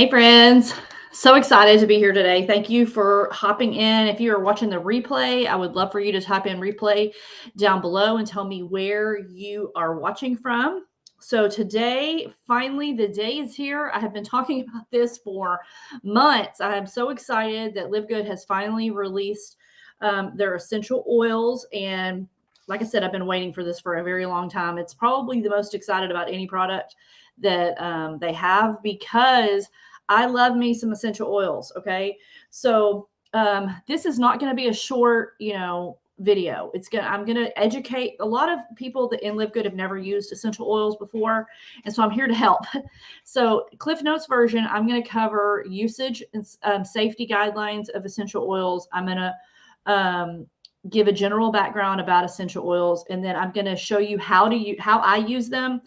Hey friends, so excited to be here today. Thank you for hopping in. If you are watching the replay, I would love for you to type in replay down below and tell me where you are watching from. So today, finally, the day is here. I have been talking about this for months. I am so excited that Livegood has finally released their essential oils. And like I said, I've been waiting for this for a very long time. It's probably the most excited about any product that they have, because I love me some essential oils. Okay. So this is not going to be a short, video. I'm going to educate a lot of people that in Livegood have never used essential oils before. And so I'm here to help. So Cliff Notes version, I'm going to cover usage and safety guidelines of essential oils. I'm going to give a general background about essential oils. And then I'm going to show you how I use them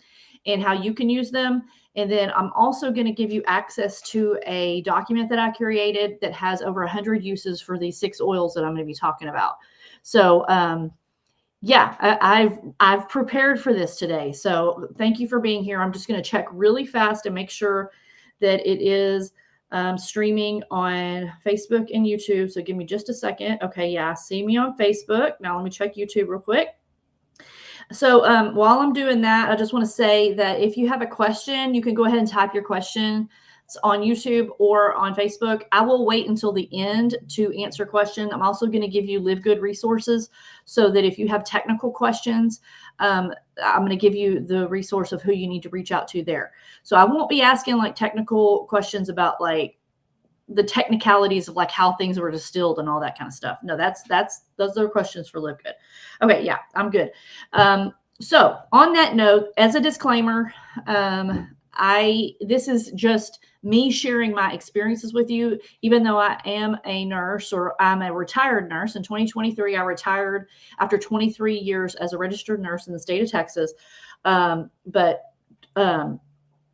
and how you can use them. And then I'm also going to give you access to a document that I created that has over 100 uses for these 6 oils that I'm going to be talking about. So yeah, I've prepared for this today. So thank you for being here. I'm just going to check really fast and make sure that it is streaming on Facebook and YouTube. So give me just a second. Okay, yeah, see me on Facebook. Now let me check YouTube real quick. So while I'm doing that, I just want to say that if you have a question, you can go ahead and type your question on YouTube or on Facebook. I will wait until the end to answer questions. I'm also going to give you Livegood resources so that if you have technical questions, I'm going to give you the resource of who you need to reach out to there. So I won't be asking like technical questions about like the technicalities of like how things were distilled and all that kind of stuff. No, those are questions for Livegood. Okay, yeah, I'm good. So on that note, as a disclaimer, this is just me sharing my experiences with you, even though I am a nurse, or I'm a retired nurse. In 2023, I retired after 23 years as a registered nurse in the state of Texas.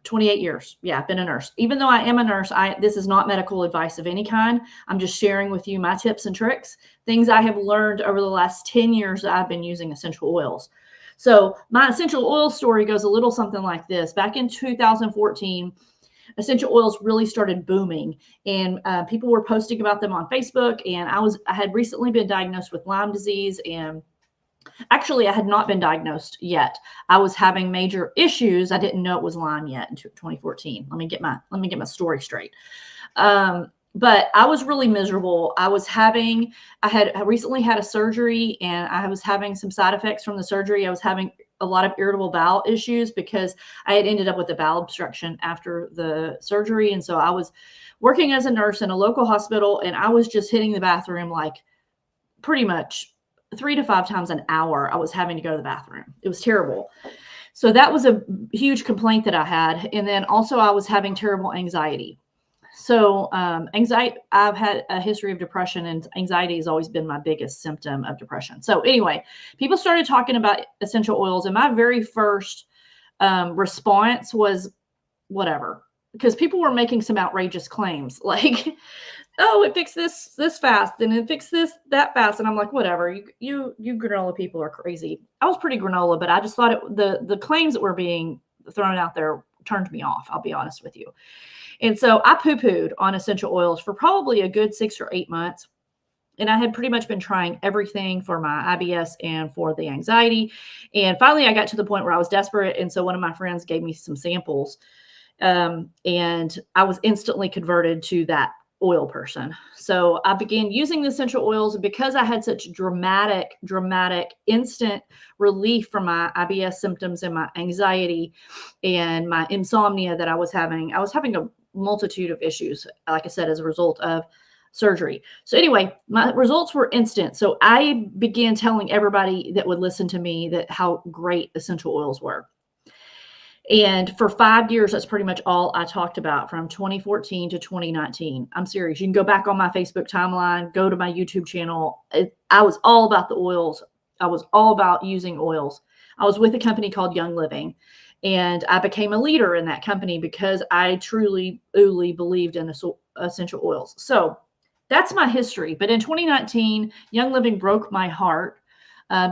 28 years. Yeah, I've been a nurse. Even though I am a nurse, this is not medical advice of any kind. I'm just sharing with you my tips and tricks, things I have learned over the last 10 years that I've been using essential oils. So my essential oil story goes a little something like this. Back in 2014, essential oils really started booming, and people were posting about them on Facebook. And I had recently been diagnosed with Lyme disease, and actually, I had not been diagnosed yet. I was having major issues. I didn't know it was Lyme yet in 2014. Let me get my story straight. But I was really miserable. I recently had a surgery, and I was having some side effects from the surgery. I was having a lot of irritable bowel issues because I had ended up with a bowel obstruction after the surgery. And so I was working as a nurse in a local hospital, and I was just hitting the bathroom like pretty much 3 to 5 times an hour. I was having to go to the bathroom. It was terrible. So that was a huge complaint that I had. And then also I was having terrible anxiety. So anxiety, I've had a history of depression, and anxiety has always been my biggest symptom of depression. So anyway, people started talking about essential oils, and my very first response was whatever, because people were making some outrageous claims like, oh, it fixed this fast, and it fixed that fast. And I'm like, whatever, you granola people are crazy. I was pretty granola, but I just thought the claims that were being thrown out there turned me off. I'll be honest with you. And so I poo-pooed on essential oils for probably a good 6 or 8 months. And I had pretty much been trying everything for my IBS and for the anxiety. And finally I got to the point where I was desperate. And so one of my friends gave me some samples. And I was instantly converted to that oil person. So I began using the essential oils because I had such dramatic, instant relief from my IBS symptoms and my anxiety and my insomnia that I was having. I was having a multitude of issues, like I said, as a result of surgery. So anyway, my results were instant. So I began telling everybody that would listen to me that how great essential oils were. And for 5 years, that's pretty much all I talked about from 2014 to 2019. I'm serious. You can go back on my Facebook timeline, go to my YouTube channel. I was all about the oils. I was all about using oils. I was with a company called Young Living, and I became a leader in that company because I truly believed in essential oils. So that's my history. But in 2019, Young Living broke my heart.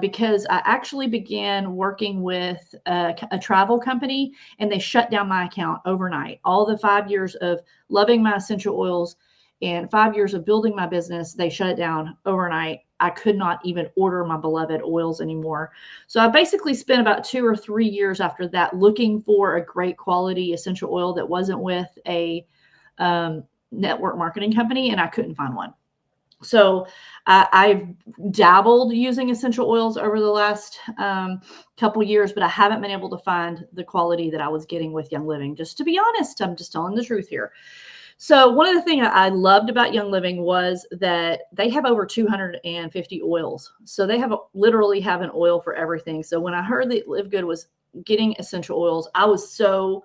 because I actually began working with a travel company, and they shut down my account overnight. All the 5 years of loving my essential oils and 5 years of building my business, they shut it down overnight. I could not even order my beloved oils anymore. So I basically spent about 2 or 3 years after that looking for a great quality essential oil that wasn't with a network marketing company, and I couldn't find one. So I've dabbled using essential oils over the last couple years, but I haven't been able to find the quality that I was getting with Young Living. Just to be honest, I'm just telling the truth here. So one of the things I loved about Young Living was that they have over 250 oils. So they literally have an oil for everything. So when I heard that Livegood was getting essential oils, I was so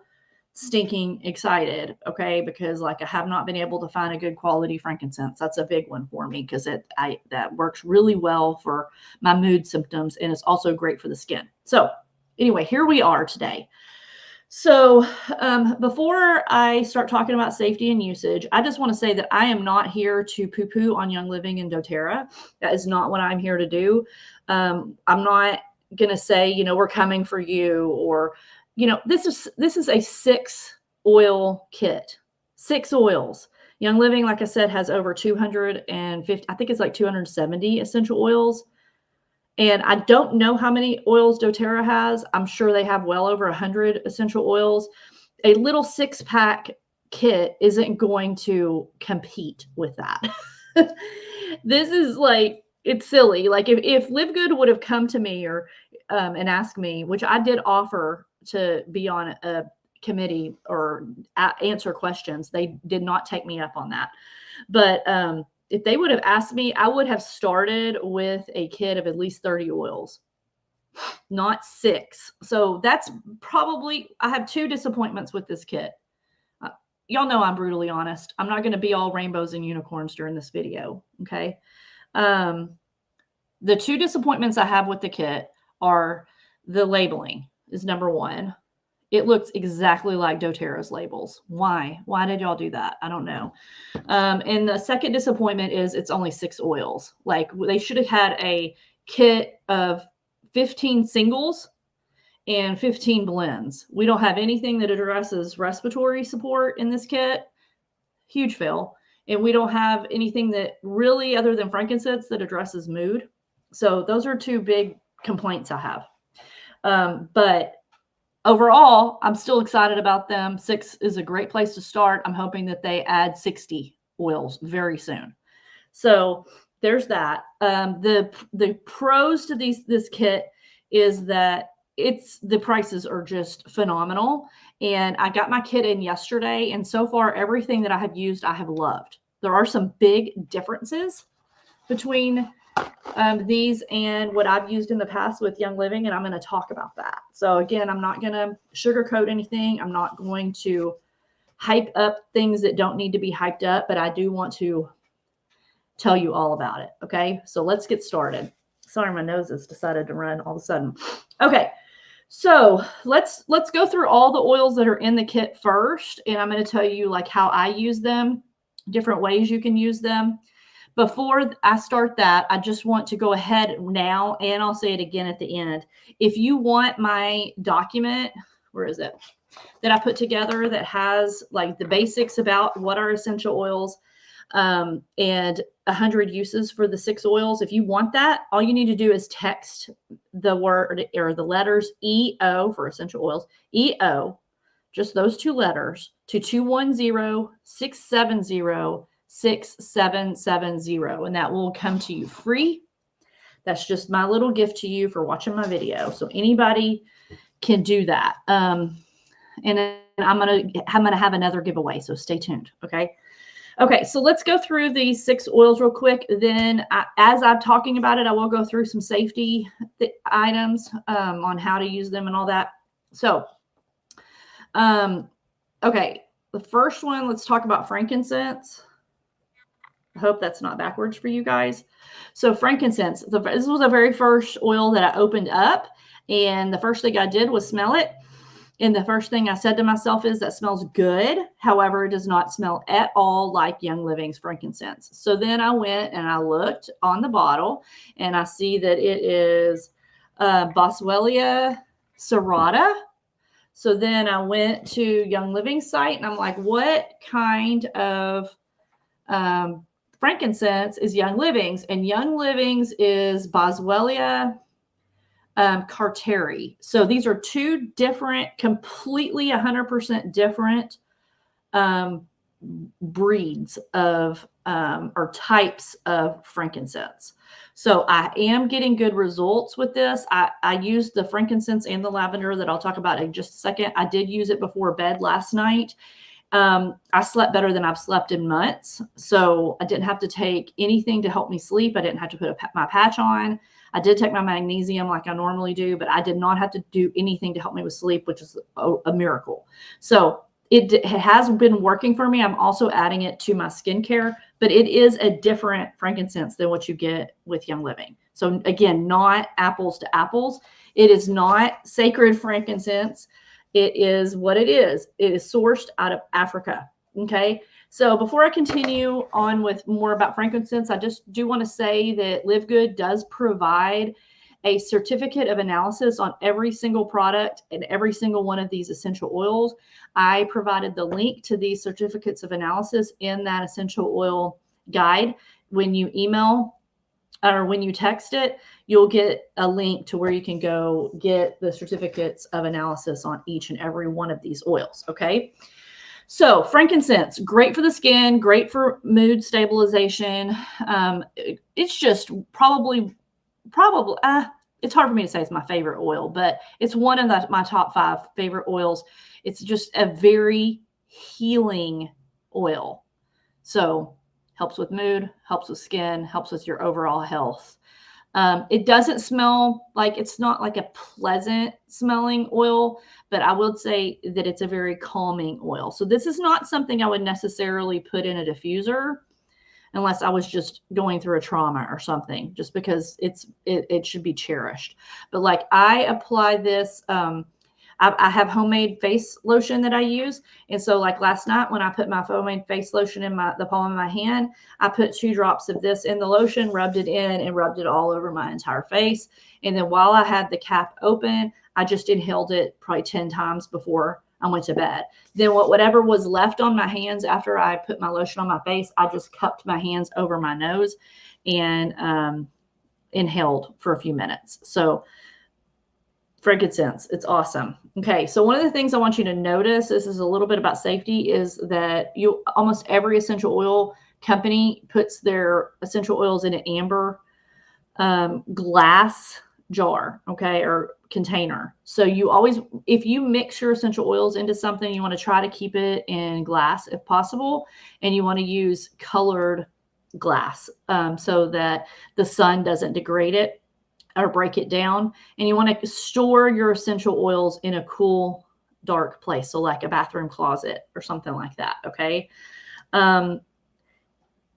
stinking excited. Okay. Because like I have not been able to find a good quality frankincense. That's a big one for me because that works really well for my mood symptoms. And it's also great for the skin. So anyway, here we are today. So before I start talking about safety and usage, I just want to say that I am not here to poo-poo on Young Living and doTERRA. That is not what I'm here to do. I'm not going to say, we're coming for you, or, this is a 6 oil kit, 6 oils. Young Living, like I said, has over 250, I think it's like 270 essential oils. And I don't know how many oils doTERRA has. I'm sure they have well over 100 essential oils. A little 6-pack kit isn't going to compete with that. This is like, it's silly. Like if Livegood would have come to me and asked me, which I did offer to be on a committee or answer questions, they did not take me up on that. But if they would have asked me, I would have started with a kit of at least 30 oils, not 6. So that's probably, I have 2 disappointments with this kit. Y'all know I'm brutally honest. I'm not going to be all rainbows and unicorns during this video. Okay. The 2 disappointments I have with the kit are the labeling is number 1. It looks exactly like doTERRA's labels. Why? Why did y'all do that? I don't know. And the second disappointment is it's only 6 oils. Like they should have had a kit of 15 singles and 15 blends. We don't have anything that addresses respiratory support in this kit. Huge fail. And we don't have anything that really, other than frankincense, that addresses mood. So those are 2 big complaints I have. But overall, I'm still excited about them. 6 is a great place to start. I'm hoping that they add 60 oils very soon. So there's that. The pros to this kit is that the prices are just phenomenal. And I got my kit in yesterday, and so far everything that I have used, I have loved. There are some big differences between these and what I've used in the past with Young Living, and I'm going to talk about that. So again, I'm not going to sugarcoat anything. I'm not going to hype up things that don't need to be hyped up, but I do want to tell you all about it. Okay, so let's get started. Sorry, my nose has decided to run all of a sudden. Okay, so let's go through all the oils that are in the kit first, and I'm going to tell you like how I use them, different ways you can use them. Before I start that, I just want to go ahead now, and I'll say it again at the end. If you want my document, where is it, that I put together that has like the basics about what are essential oils and 100 uses for the 6 oils, if you want that, all you need to do is text the word or the letters EO for essential oils, EO, just those 2 letters, to 210-670-6770, and that will come to you free. That's just my little gift to you for watching my video. So anybody can do that. And I'm gonna have another giveaway, so stay tuned. Okay, so let's go through these 6 oils real quick. Then as I'm talking about it, I will go through some safety items on how to use them and all that. So okay, the first one, let's talk about frankincense. I hope that's not backwards for you guys. So frankincense, this was the very first oil that I opened up, and the first thing I did was smell it. And the first thing I said to myself is that smells good. However, it does not smell at all like Young Living's frankincense. So then I went and I looked on the bottle and I see that it is Boswellia serrata. So then I went to Young Living's site and I'm like, what kind of frankincense is Young Living's? And Young Living's is Boswellia Carteri. So these are two different, completely 100% different breeds of or types of frankincense. So I am getting good results with this. I used the frankincense and the lavender that I'll talk about in just a second. I did use it before bed last night. I slept better than I've slept in months. So I didn't have to take anything to help me sleep. I didn't have to put my patch on. I did take my magnesium like I normally do, but I did not have to do anything to help me with sleep, which is a miracle. So it has been working for me. I'm also adding it to my skincare, but it is a different frankincense than what you get with Young Living. So again, not apples to apples. It is not sacred frankincense. It is what it is. It is sourced out of Africa. Okay. So before I continue on with more about frankincense, I just do want to say that Livegood does provide a certificate of analysis on every single product and every single one of these essential oils. I provided the link to these certificates of analysis in that essential oil guide. When you email or when you text it, you'll get a link to where you can go get the certificates of analysis on each and every one of these oils. Okay. So frankincense, great for the skin, great for mood stabilization. It's just probably, it's hard for me to say it's my favorite oil, but it's one of my top 5 favorite oils. It's just a very healing oil. So helps with mood, helps with skin, helps with your overall health. It doesn't smell like, it's not like a pleasant smelling oil, but I would say that it's a very calming oil. So this is not something I would necessarily put in a diffuser unless I was just going through a trauma or something, just because it should be cherished. But like I apply this, I have homemade face lotion that I use. And so like last night when I put my homemade face lotion in the palm of my hand, I put 2 drops of this in the lotion, rubbed it in and rubbed it all over my entire face. And then while I had the cap open, I just inhaled it probably 10 times before I went to bed. Then whatever was left on my hands after I put my lotion on my face, I just cupped my hands over my nose and inhaled for a few minutes. So frankincense, it's awesome. Okay, so one of the things I want you to notice, this is a little bit about safety, is that almost every essential oil company puts their essential oils in an amber glass jar, okay, or container. So you always, if you mix your essential oils into something, you want to try to keep it in glass if possible, and you want to use colored glass so that the sun doesn't degrade it or break it down. And you want to store your essential oils in a cool, dark place. So like a bathroom closet or something like that. Okay. I'll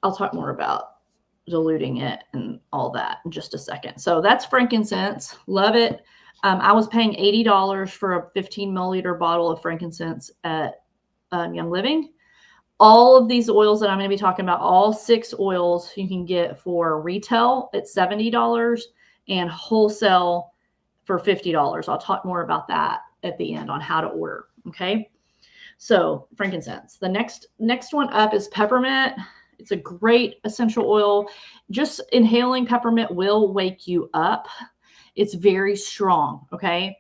talk more about diluting it and all that in just a second. So that's frankincense. Love it. I was paying $80 for a 15 milliliter bottle of frankincense at Young Living. All of these oils that I'm going to be talking about, all 6 oils you can get for retail at $70 and wholesale for $50. I'll talk more about that at the end on how to order. Okay. So frankincense. The next one up is peppermint. It's a great essential oil. Just inhaling peppermint will wake you up. It's very strong. Okay.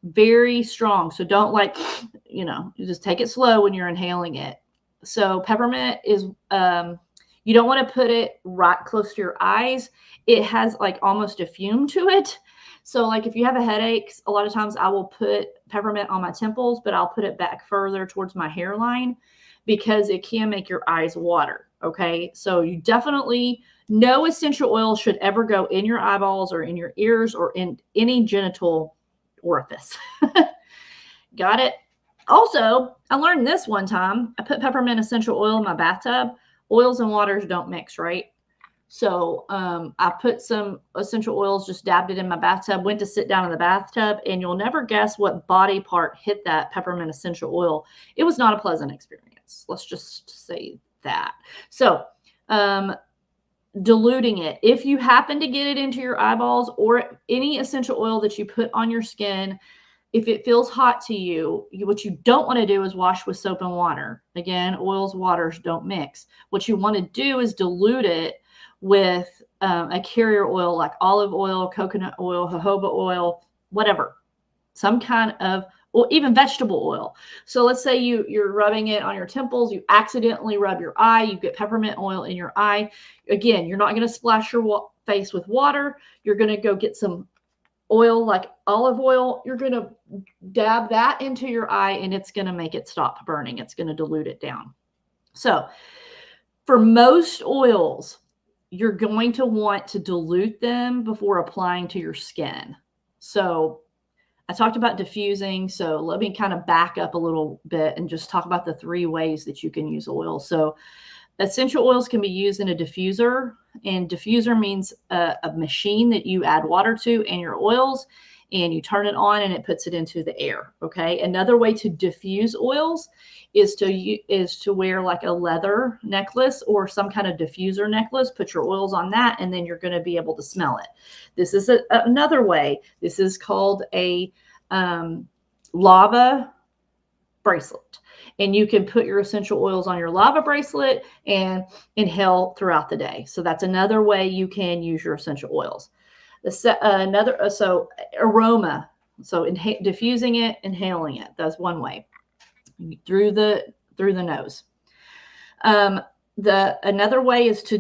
Very strong. So don't you just take it slow when you're inhaling it. So peppermint is, you don't want to put it right close to your eyes. It has like almost a fume to it. So like if you have a headache, a lot of times I will put peppermint on my temples, but I'll put it back further towards my hairline because it can make your eyes water. Okay. So you definitely, no essential oil should ever go in your eyeballs or in your ears or in any genital orifice. Got it? Also, I learned this one time. I put peppermint essential oil in my bathtub. Oils and waters don't mix, right? So I put some essential oils, just dabbed it in my bathtub, went to sit down in the bathtub, and you'll never guess what body part hit that peppermint essential oil. It was not a pleasant experience. Let's just say that. So diluting it. If you happen to get it into your eyeballs or any essential oil that you put on your skin, if it feels hot to you, what you don't want to do is wash with soap and water. Again, oils, waters don't mix. What you want to do is dilute it with a carrier oil like olive oil, coconut oil, jojoba oil, whatever, some kind of, or even vegetable oil. So let's say you're rubbing it on your temples, you accidentally rub your eye, you get peppermint oil in your eye. Again, you're not going to splash your face with water. You're going to go get some oil like olive oil. You're going to dab that into your eye, and it's going to make it stop burning. It's going to dilute it down. So for most oils, you're going to want to dilute them before applying to your skin. So I talked about diffusing. So let me kind of back up a little bit and just talk about the 3 ways that you can use oil. So essential oils can be used in a diffuser, and diffuser means a machine that you add water to and your oils, and you turn it on and it puts it into the air. Okay. Another way to diffuse oils is to wear like a leather necklace or some kind of diffuser necklace. Put your oils on that, and then you're going to be able to smell it. This is another way. This is called a lava bracelet. And you can put your essential oils on your lava bracelet and inhale throughout the day. So that's another way you can use your essential oils. So aroma. So diffusing it, inhaling it. That's one way through the nose. Another way is to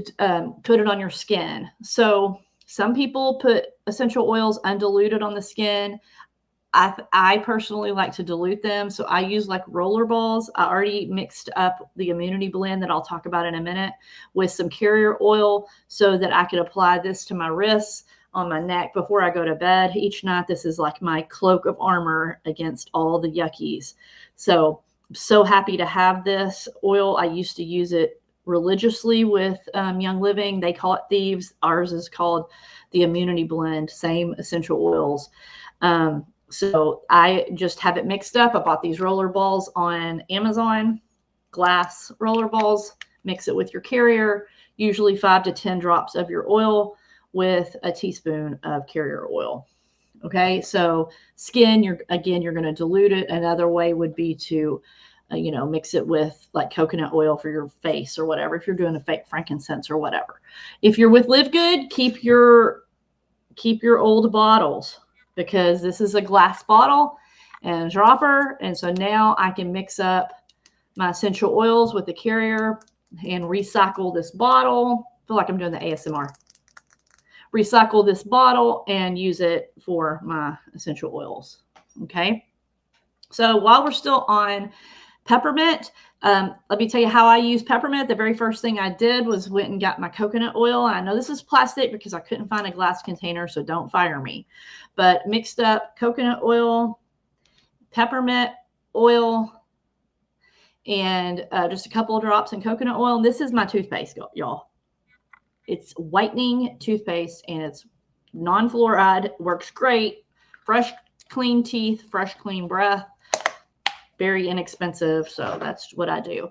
put it on your skin. So some people put essential oils undiluted on the skin. I personally like to dilute them. So I use like roller balls. I already mixed up the immunity blend that I'll talk about in a minute with some carrier oil so that I could apply this to my wrists, on my neck before I go to bed each night. This is like my cloak of armor against all the yuckies. So I'm so happy to have this oil. I used to use it religiously with Young Living. They call it Thieves. Ours is called the Immunity Blend, same essential oils. So I just have it mixed up. I bought these roller balls on Amazon, glass roller balls. Mix it with your carrier, usually 5 to 10 drops of your oil with a teaspoon of carrier oil. Okay, so skin, you're going to dilute it. Another way would be to, mix it with like coconut oil for your face or whatever, if you're doing a fake frankincense or whatever. If you're with Livegood, keep your old bottles, because this is a glass bottle and a dropper. And so now I can mix up my essential oils with the carrier and recycle this bottle. I feel like I'm doing the ASMR. Recycle this bottle and use it for my essential oils. Okay. So while we're still on peppermint, let me tell you how I use peppermint. The very first thing I did was went and got my coconut oil. I know this is plastic because I couldn't find a glass container, so don't fire me. But mixed up coconut oil, peppermint oil, and just a couple of drops in coconut oil. And this is my toothpaste, y'all. It's whitening toothpaste, and it's non-fluoride. Works great. Fresh, clean teeth, fresh, clean breath. Very inexpensive. So that's what I do.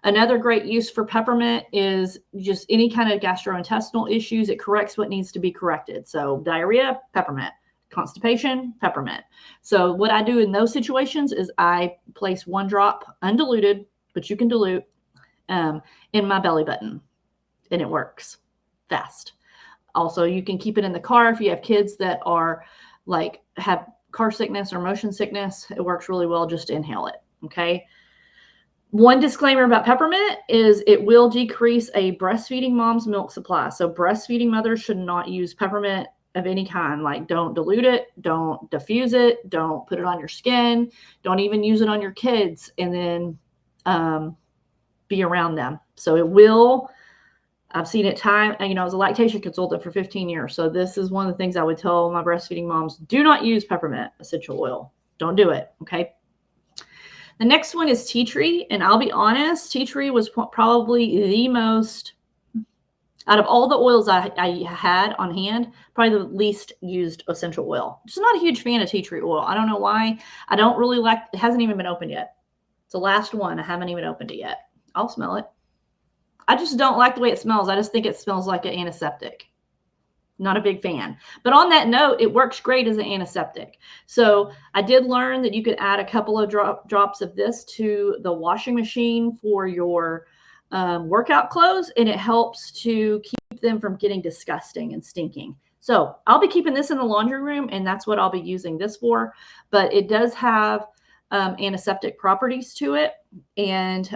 Another great use for peppermint is just any kind of gastrointestinal issues. It corrects what needs to be corrected. So diarrhea, peppermint. Constipation, peppermint. So what I do in those situations is I place 1 drop undiluted, but you can dilute, in my belly button, and it works fast. Also, you can keep it in the car if you have kids that are like have car sickness or motion sickness. It works really well just to inhale it. Okay. One disclaimer about peppermint is it will decrease a breastfeeding mom's milk supply. So breastfeeding mothers should not use peppermint of any kind. Like, don't dilute it, don't diffuse it, don't put it on your skin, don't even use it on your kids, and then be around them. So it will, I've seen it time, I was a lactation consultant for 15 years. So this is one of the things I would tell my breastfeeding moms: do not use peppermint essential oil. Don't do it. Okay. The next one is tea tree. And I'll be honest, tea tree was probably the most Out of all the oils I had on hand, probably the least used essential oil. Just not a huge fan of tea tree oil. I don't know why. I don't really like, it hasn't even been opened yet. It's the last one. I haven't even opened it yet. I'll smell it. I just don't like the way it smells. I just think it smells like an antiseptic. Not a big fan. But on that note, it works great as an antiseptic. So I did learn that you could add a couple of drops of this to the washing machine for your workout clothes, and it helps to keep them from getting disgusting and stinking. So I'll be keeping this in the laundry room, and that's what I'll be using this for. But it does have antiseptic properties to it, and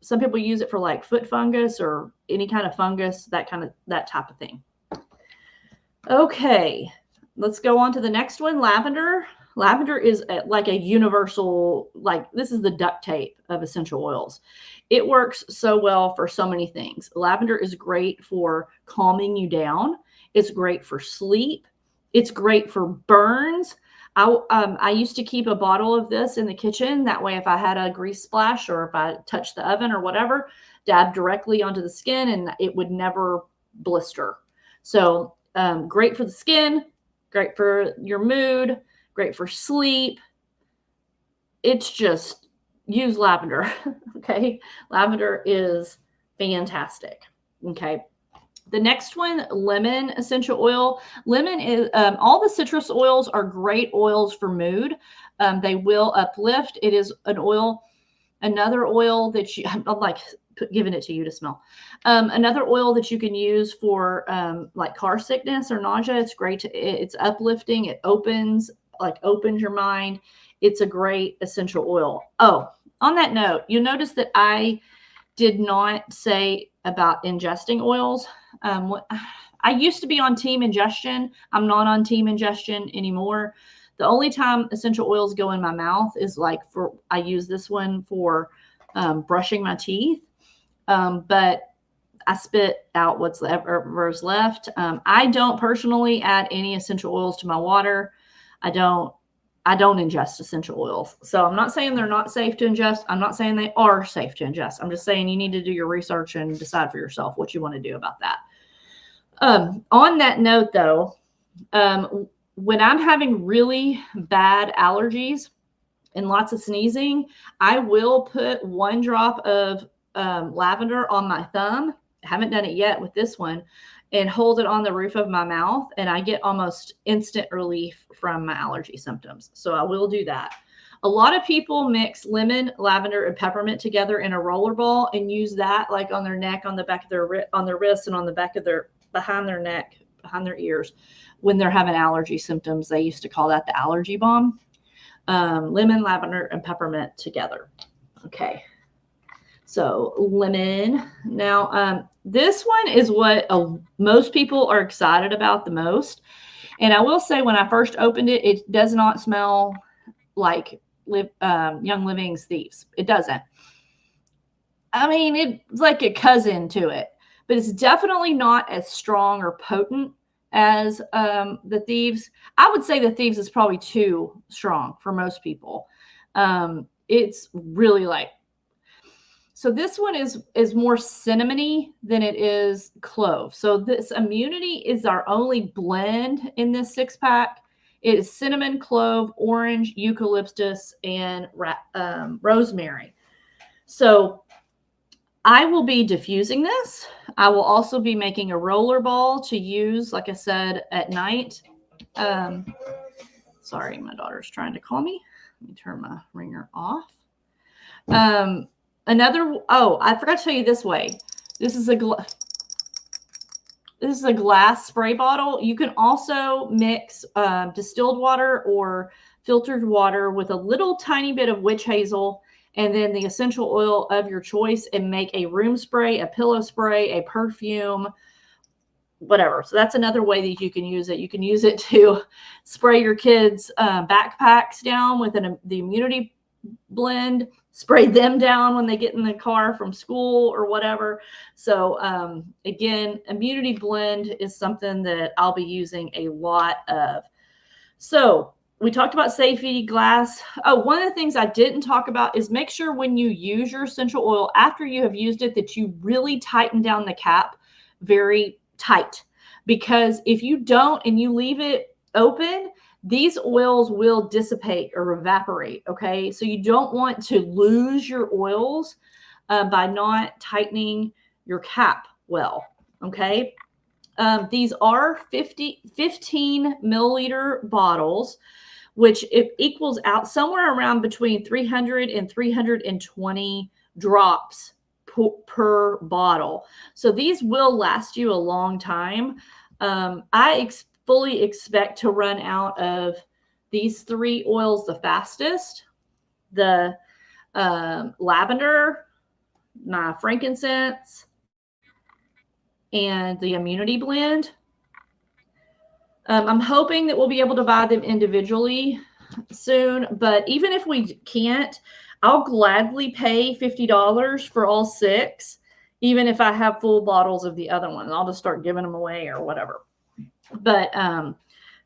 some people use it for like foot fungus or any kind of fungus, that type of thing. Okay, let's go on to the next one. Lavender. Lavender is like a universal, like this is the duct tape of essential oils. It works so well for so many things. Lavender is great for calming you down. It's great for sleep. It's great for burns. I used to keep a bottle of this in the kitchen. That way, if I had a grease splash or if I touched the oven or whatever, dab directly onto the skin and it would never blister. So great for the skin, great for your mood, great for sleep. It's just, use lavender. Okay. Lavender is fantastic. Okay. The next one, lemon essential oil. Lemon is, all the citrus oils are great oils for mood. They will uplift. It is an oil, another oil that I'm like giving it to you to smell. Another oil that you can use for like car sickness or nausea. It's great. It's uplifting. It opens your mind. It's a great essential oil. Oh, on that note, you'll notice that I did not say about ingesting oils. I used to be on team ingestion. I'm not on team ingestion anymore. The only time essential oils go in my mouth is like I use this one for brushing my teeth. But I spit out whatever's left. I don't personally add any essential oils to my water. I don't ingest essential oils. So I'm not saying they're not safe to ingest. I'm not saying they are safe to ingest. I'm just saying you need to do your research and decide for yourself what you want to do about that. On that note, though, when I'm having really bad allergies and lots of sneezing, I will put 1 drop of lavender on my thumb. I haven't done it yet with this one, and hold it on the roof of my mouth, and I get almost instant relief from my allergy symptoms. So I will do that. A lot of people mix lemon, lavender, and peppermint together in a roller ball and use that like on their neck, on the back of on their wrists, and on the back of behind their neck, behind their ears when they're having allergy symptoms. They used to call that the allergy bomb. Lemon, lavender, and peppermint together. Okay. So lemon. Now, this one is what most people are excited about the most. And I will say when I first opened it, it does not smell like Young Living's Thieves. It doesn't. I mean, it's like a cousin to it, but it's definitely not as strong or potent as the Thieves. I would say the Thieves is probably too strong for most people. It's really light. So this one is more cinnamony than it is clove. So this Immunity is our only blend in this 6-pack. It is cinnamon, clove, orange, eucalyptus, and rosemary. So I will be diffusing this. I will also be making a roller ball to use, like I said, at night. Sorry, my daughter's trying to call me. Let me turn my ringer off. I forgot to tell you this way. This is a glass spray bottle. You can also mix distilled water or filtered water with a little tiny bit of witch hazel and then the essential oil of your choice and make a room spray, a pillow spray, a perfume, whatever. So that's another way that you can use it. You can use it to spray your kids' backpacks down with the Immunity blend, spray them down when they get in the car from school or whatever. So again, Immunity blend is something that I'll be using a lot of. So we talked about safety, glass. Oh, one of the things I didn't talk about is make sure when you use your essential oil, after you have used it, that you really tighten down the cap very tight, because if you don't and you leave it open, these oils will dissipate or evaporate. Okay. So you don't want to lose your oils by not tightening your cap well. Okay. These are 15 milliliter bottles, which it equals out somewhere around between 300 and 320 drops per bottle. So these will last you a long time. I fully expect to run out of these 3 oils the fastest. The lavender, my frankincense, and the immunity blend. I'm hoping that we'll be able to buy them individually soon, but even if we can't, I'll gladly pay $50 for all 6, even if I have full bottles of the other one. I'll just start giving them away or whatever. But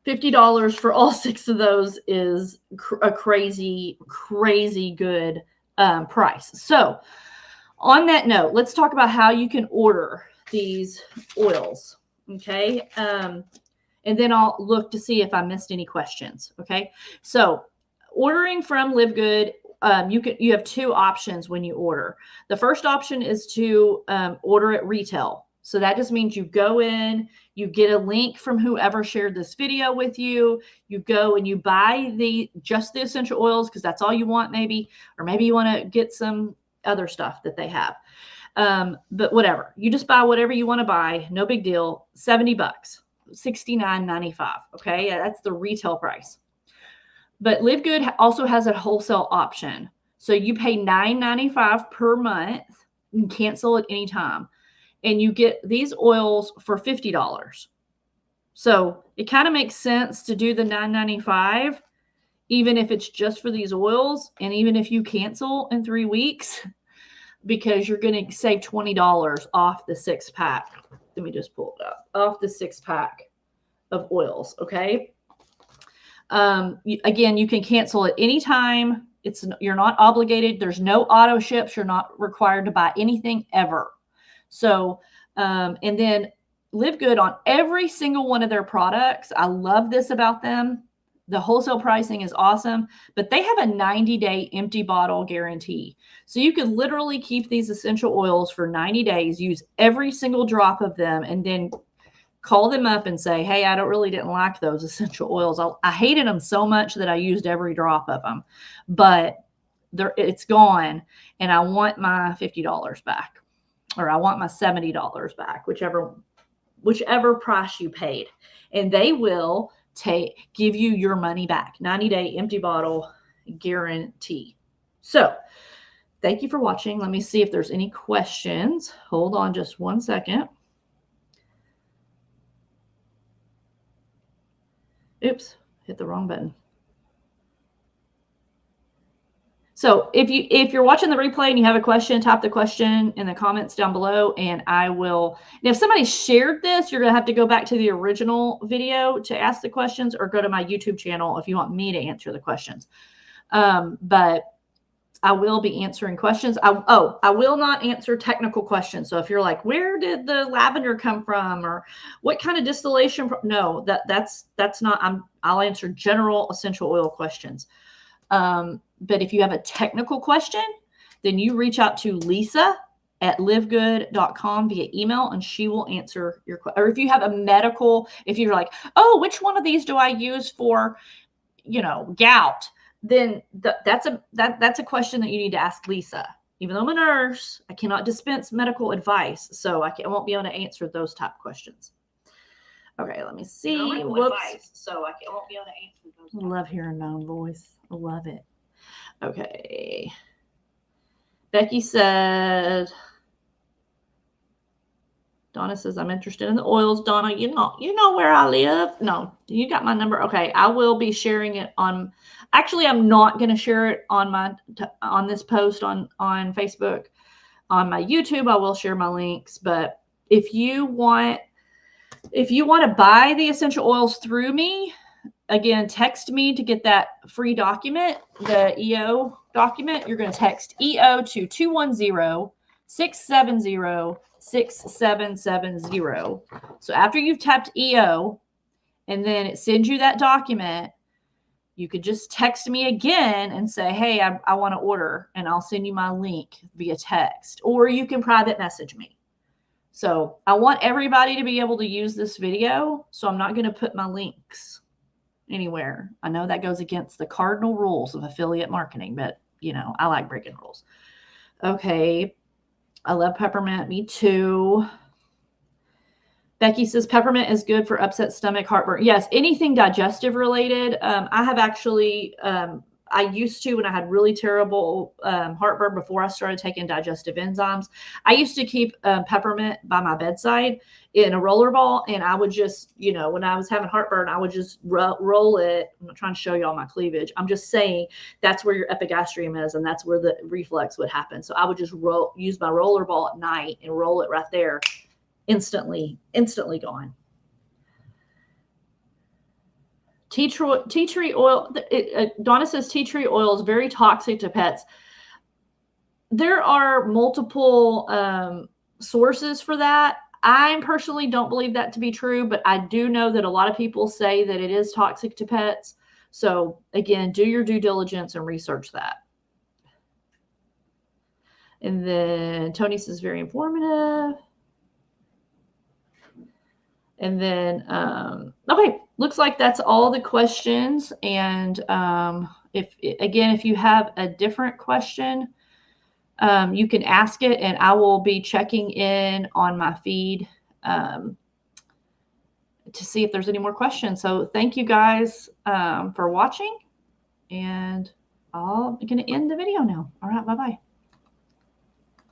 $50 for all 6 of those is a crazy, crazy good price. So on that note, let's talk about how you can order these oils. Okay. And then I'll look to see if I missed any questions. Okay. So ordering from Livegood, you have 2 options when you order. The first option is to order at retail. So that just means you go in, you get a link from whoever shared this video with you. You go and you buy just the essential oils because that's all you want, maybe, or maybe you want to get some other stuff that they have. But whatever, you just buy whatever you want to buy. No big deal. $70, $69.95. Okay. That's the retail price. But Livegood also has a wholesale option. So you pay $9.95 per month. You can cancel at any time. And you get these oils for $50. So it kind of makes sense to do the $9.95, even if it's just for these oils. And even if you cancel in 3 weeks, because you're going to save $20 off the 6-pack. Let me just pull it up. Off the 6-pack of oils. Okay. Again, you can cancel at any time. You're not obligated. There's no auto ships. You're not required to buy anything ever. So, and then Livegood on every single one of their products. I love this about them. The wholesale pricing is awesome, but they have a 90-day empty bottle guarantee. So you can literally keep these essential oils for 90 days, use every single drop of them, and then call them up and say, hey, I didn't like those essential oils. I hated them so much that I used every drop of them, but it's gone. And I want my $50 back, or I want my $70 back, whichever price you paid. And they will give you your money back. 90-day empty bottle guarantee. So thank you for watching. Let me see if there's any questions. Hold on just 1 second. Oops, hit the wrong button. So if you're watching the replay and you have a question, type the question in the comments down below, and I will. And if somebody shared this, you're going to have to go back to the original video to ask the questions, or go to my YouTube channel if you want me to answer the questions. But I will be answering questions. I will not answer technical questions. So if you're like, where did the lavender come from, or what kind of distillation? No, that's not. I'll answer general essential oil questions. But if you have a technical question, then you reach out to Lisa at livegood.com via email, and she will answer your question. Or if you have a medical, if you're like, oh, which one of these do I use for, gout? Then that's a question that you need to ask Lisa. Even though I'm a nurse, I cannot dispense medical advice, so I won't be able to answer those type questions. Okay, let me see. Whoops. So I won't be able to answer those. I love hearing my own voice. I love it. Okay. Becky said, Donna says, I'm interested in the oils. Donna, you know where I live. No, you got my number. Okay. I will be sharing it on, actually, I'm not going to share it on this post on Facebook. On my YouTube, I will share my links, but if you want to buy the essential oils through me, again, text me to get that free document, the EO document. You're going to text EO to 670-6770. So after you've tapped EO and then it sends you that document, you could just text me again and say, hey, I want to order, and I'll send you my link via text, or you can private message me. So I want everybody to be able to use this video, so I'm not going to put my links anywhere. I know that goes against the cardinal rules of affiliate marketing, but, you know, I like breaking rules. Okay. I love peppermint. Me too. Becky says peppermint is good for upset stomach, heartburn. Yes, anything digestive related. I have actually, I used to, when I had really terrible heartburn before I started taking digestive enzymes, I used to keep peppermint by my bedside in a roller ball. And I would just, you know, when I was having heartburn, I would just roll it. I'm not trying to show you all my cleavage. I'm just saying that's where your epigastrium is, and that's where the reflux would happen. So I would just use my roller ball at night and roll it right there. Instantly gone. Tea tree oil. Donna says tea tree oil is very toxic to pets. There are multiple sources for that. I personally don't believe that to be true, but I do know that a lot of people say that it is toxic to pets. So again, do your due diligence and research that. And then Tony says very informative. And then, okay, looks like that's all the questions. And if you have a different question, you can ask it, and I will be checking in on my feed to see if there's any more questions. So thank you guys for watching, and I'm going to end the video now. All right, bye-bye.